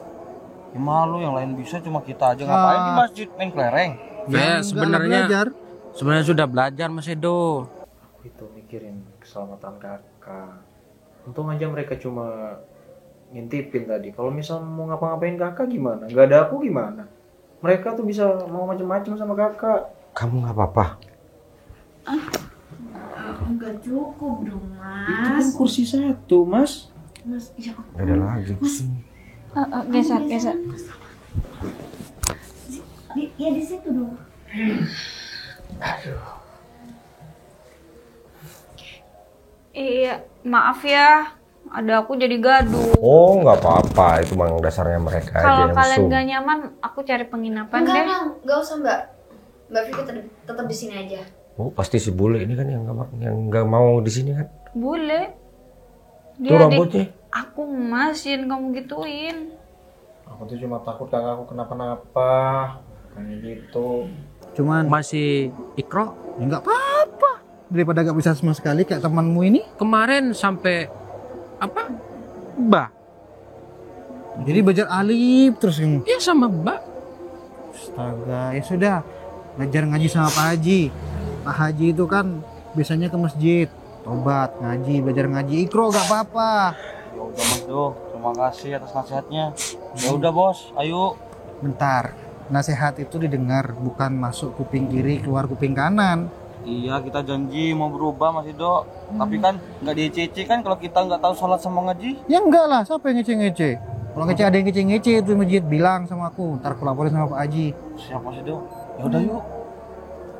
Ya malu, yang lain bisa cuma kita aja. Ngapain di masjid main kelereng? Ya, sebenarnya sebenarnya sudah belajar Mas Edo. Itu mikirin keselamatan kakak. Untung aja mereka cuma ngintipin tadi. Kalau misal mau ngapa-ngapain kakak gimana? Gak ada aku gimana? Mereka tuh bisa mau macam-macam sama kakak. Kamu nggak apa-apa? Enggak cukup dong, Itu kan Mas. kursi satu, Mas. Mas, ya Nggak ada lagi. Geser. Ya di situ dong. Iya, maaf ya. Ada aku jadi gaduh. Oh, nggak apa-apa. Itu memang dasarnya mereka aja Kalau yang kalian mesum. gak nyaman, aku cari penginapan Enggak, deh. enggak usah Mbak. Mbak Vivi tetap di sini aja. Oh, pasti si bule ini kan yang nggak mau di sini kan? Boleh. Tuh rambutnya. Aku masin kamu gituin. Aku tuh cuma takut kakakku kenapa-napa. Kayak gitu. Cuman Masih Ikro? ya nggak apa-apa. Daripada gak bisa sama sekali kayak temanmu ini. Kemarin sampai apa? Mbak. Jadi belajar alif terus yang Ya sama Mbak. astaga, ya sudah. Belajar ngaji sama Pak Haji. Pak Haji itu kan biasanya ke masjid, tobat, ngaji, belajar ngaji. Ikro gak apa-apa. Ya udah Mas Edo, terima kasih atas nasihatnya. Ya udah bos, ayo. Bentar, nasihat itu didengar, bukan masuk kuping kiri, keluar kuping kanan. Iya, kita janji mau berubah Mas Edo. Tapi kan nggak diece kan kalau kita nggak tahu sholat sama ngaji. Ya enggak lah, siapa yang ngece-ngece? Kalau ngece ada yang ngece-ngece itu di masjid, bilang sama aku, ntar aku laporin sama Pak Haji. Siap Mas Edo. Ya udah yuk.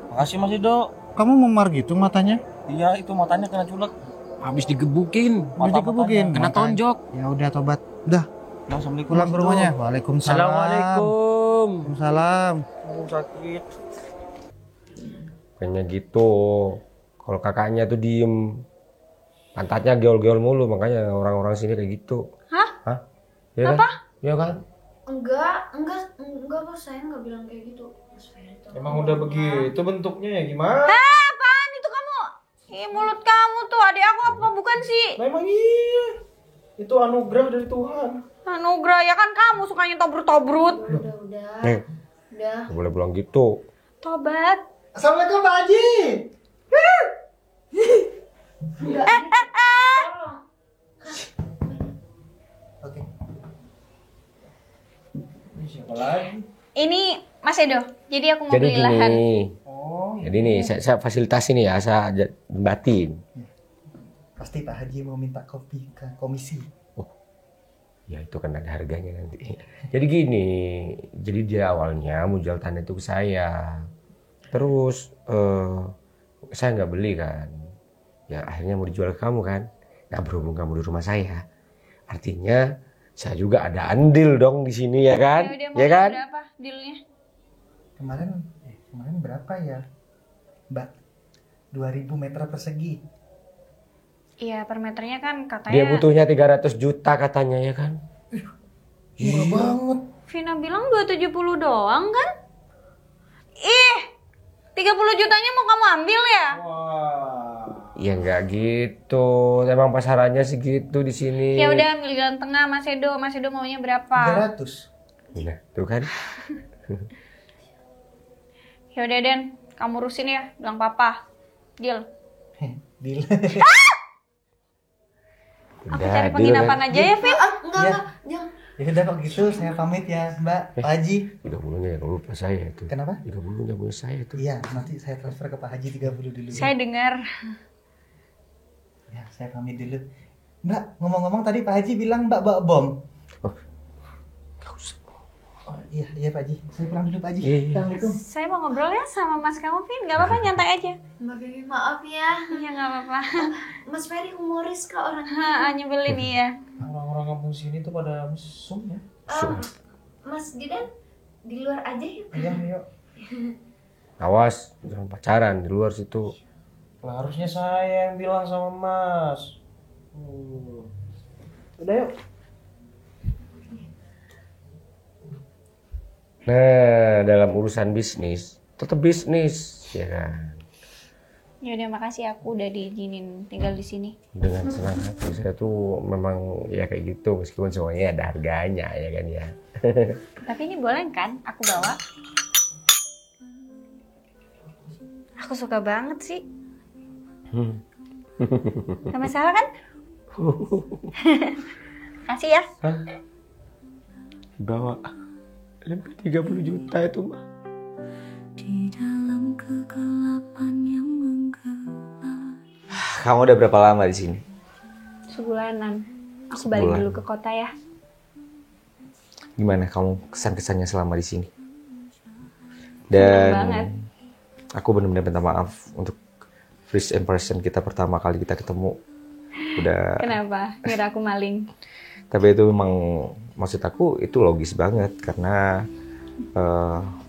Makasih Mas Edo. Kamu memar gitu matanya? Iya, itu matanya kena culek. Habis digebukin. Habis digebukin. Kena Matanya. tonjok. Ya udah tobat. Udah, Ya, Assalamualaikum. pulang ke Mas Edo. rumahnya. Waalaikumsalam. Assalamualaikum. Waalaikumsalam. Oh, sakit. Kayaknya gitu. Kalau kakaknya tuh diem, pantatnya geol-geol mulu, makanya orang-orang sini kayak gitu. Hah? Ya Apa? kan? Ya kan? Enggak bos, saya nggak bilang kayak gitu. Mas Ferito. Emang udah begitu bentuknya ya gimana? Apaan itu kamu? Ih, mulut kamu tuh, adik aku apa bukan sih? Memang iya. Itu anugerah dari Tuhan. Anugerah, ya kan kamu sukanya tobrut-tobrut. Udah. Nih, Udah. nggak boleh bilang gitu. Tobat. Assalamualaikum Pak Haji. Oke. Ini siapa lagi? Ini Mas Edo, jadi aku mau Jadi beli lahan. gini. Oh, Jadi nih, saya fasilitasi nih ya, saya batin. Pasti Pak Haji mau minta kopi ke komisi. Ya itu kan ada harganya nanti. Jadi gini, jadi dia awalnya mau jual tanah itu ke saya. Terus saya nggak beli kan. Ya akhirnya mau dijual ke kamu kan. Nah berhubung kamu di rumah saya, artinya saya juga ada andil dong di sini ya kan? Ya udah, mau Ya kan? berapa dealnya? Kemarin berapa ya? Mbak, 2000 meter persegi. Iya, per meternya kan katanya. Dia butuhnya 300 juta katanya ya kan? Murah banget. Vina bilang 270 doang kan? Ih, 30 jutanya mau kamu ambil ya? Ya nggak gitu. Emang pasarannya segitu di sini. Ya udah, ambil jalan tengah Mas Edo. Mas Edo maunya berapa? 300. Nah, tuh kan? Ya udah Den, kamu urusin ya, bilang papa. Deal. Deal. Aku Udah, cari deal penginapan kan? aja ya, Vin. Enggak. Jangan. Ya udah kalau gitu saya pamit ya Mbak, Pak Haji. 30-nya yang lupa saya itu. Kenapa? 30-nya punya saya itu. Iya, nanti saya transfer ke Pak Haji 30 dulu. Saya dengar. Ya, saya pamit dulu. Mbak, ngomong-ngomong tadi Pak Haji bilang Mbak bawa bom. Gak usah. Oh iya Pak Haji. Saya pulang dulu Pak Haji. Assalamualaikum. Saya mau ngobrol ya sama Mas kamu, Vin. Gak apa-apa, nyantai aja. Mbak Vivi maaf ya. Iya, gak apa-apa. Mas Ferry humoris kok orangnya. Nyebelin ya. Orang-orang kampung sini tuh pada mesum ya. Mas Didan di luar aja yuk. Iya, yuk. Awas, jangan pacaran di luar situ. Lah harusnya saya yang bilang sama Mas. Udah yuk. Nah, dalam urusan bisnis, tetap bisnis, ya kan? Yaudah, makasih aku udah diizinin tinggal di sini. Dengan senang hati. Saya tuh memang ya kayak gitu, meskipun semuanya ada harganya, ya kan ya. Tapi ini boleh kan aku bawa? Aku suka banget sih. Gak masalah kan? Kasih ya. Hah? Bawa lebih 30 juta itu mah. Di dalam kegelapan yang menggelap. Kamu udah berapa lama di sini? Sebulanan. Aku balik Sebulan. dulu ke kota ya. Gimana kamu kesan-kesannya selama di sini? Senang banget. Aku benar-benar minta maaf untuk first impression kita pertama kali kita ketemu. Udah. Kenapa? Kira aku maling. Tapi itu memang maksud aku itu logis banget karena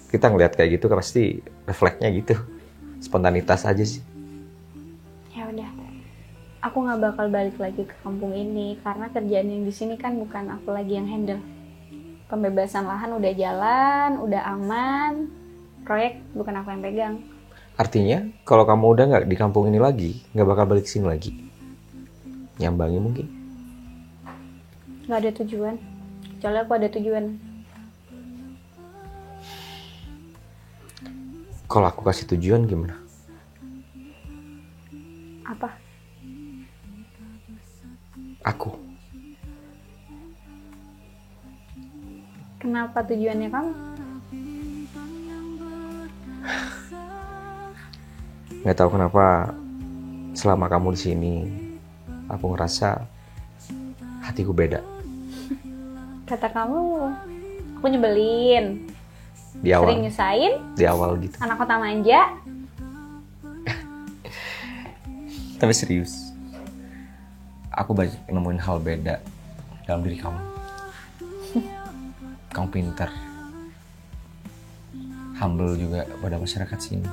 kita ngelihat kayak gitu kan pasti refleksnya gitu. Spontanitas aja sih. Ya udah. Aku nggak bakal balik lagi ke kampung ini karena kerjaan yang di sini kan bukan aku lagi yang handle. Pembebasan lahan udah jalan, udah aman. Proyek bukan aku yang pegang. Artinya kalau kamu udah nggak di kampung ini lagi, nggak bakal balik sini lagi. Nyambangi mungkin. Nggak ada tujuan. Kecuali aku ada tujuan. Kalau aku kasih tujuan gimana? Apa? Aku. Kenapa tujuannya kamu? Nggak tahu kenapa selama kamu di sini aku ngerasa hatiku beda. Kata kamu, aku nyebelin. Di awal. Sering nyusahin. Di awal gitu. Anak kota manja. Tapi serius. Aku banyak nemuin hal beda dalam diri kamu. Kamu pintar. Humble juga pada masyarakat sini.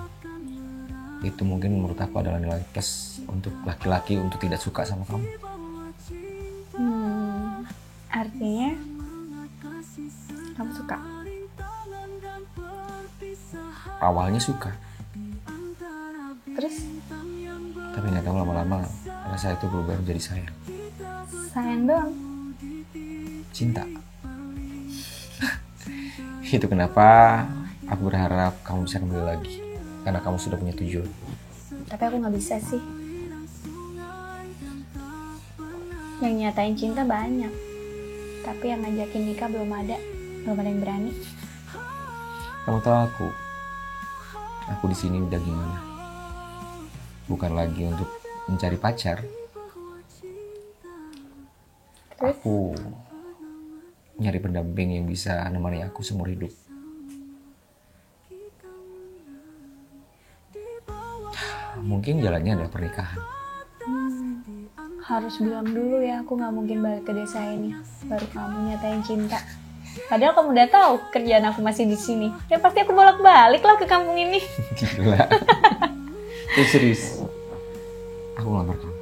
Itu mungkin menurut aku adalah nilai plus untuk laki-laki untuk tidak suka sama kamu. Artinya kamu suka? Awalnya suka, Terus tapi nggak tahu lama-lama rasa itu berubah menjadi sayang. sayang doang. Cinta. Itu kenapa aku berharap kamu bisa kembali lagi. Karena kamu sudah punya tujuan. Tapi aku nggak bisa sih. Yang nyatain cinta banyak. Tapi yang ngajakin nikah belum ada. Belum ada yang berani. Kamu tahu aku di sini udah gimana? Bukan lagi untuk mencari pacar. Terus? Aku nyari pendamping yang bisa menemani aku seumur hidup. Mungkin jalannya adalah pernikahan. Harus bilang dulu ya, aku nggak mungkin balik ke desa ini. Baru kamu nyatain cinta. Padahal kamu udah tahu kerjaan aku masih di sini. Ya pasti aku bolak-balik lah ke kampung ini. Gila. Itu serius. Aku ngelamar kamu.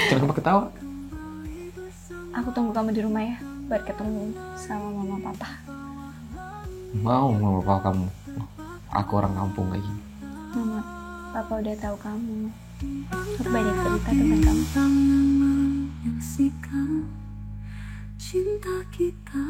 Kenapa ketawa? Aku tunggu kamu di rumah ya, buat ketemu sama mama papa. Mau mama papa kamu. Aku orang kampung kayak gini. Mama, papa udah tahu kamu. Aku banyak cerita tentang kamu. Menyaksikan cinta kita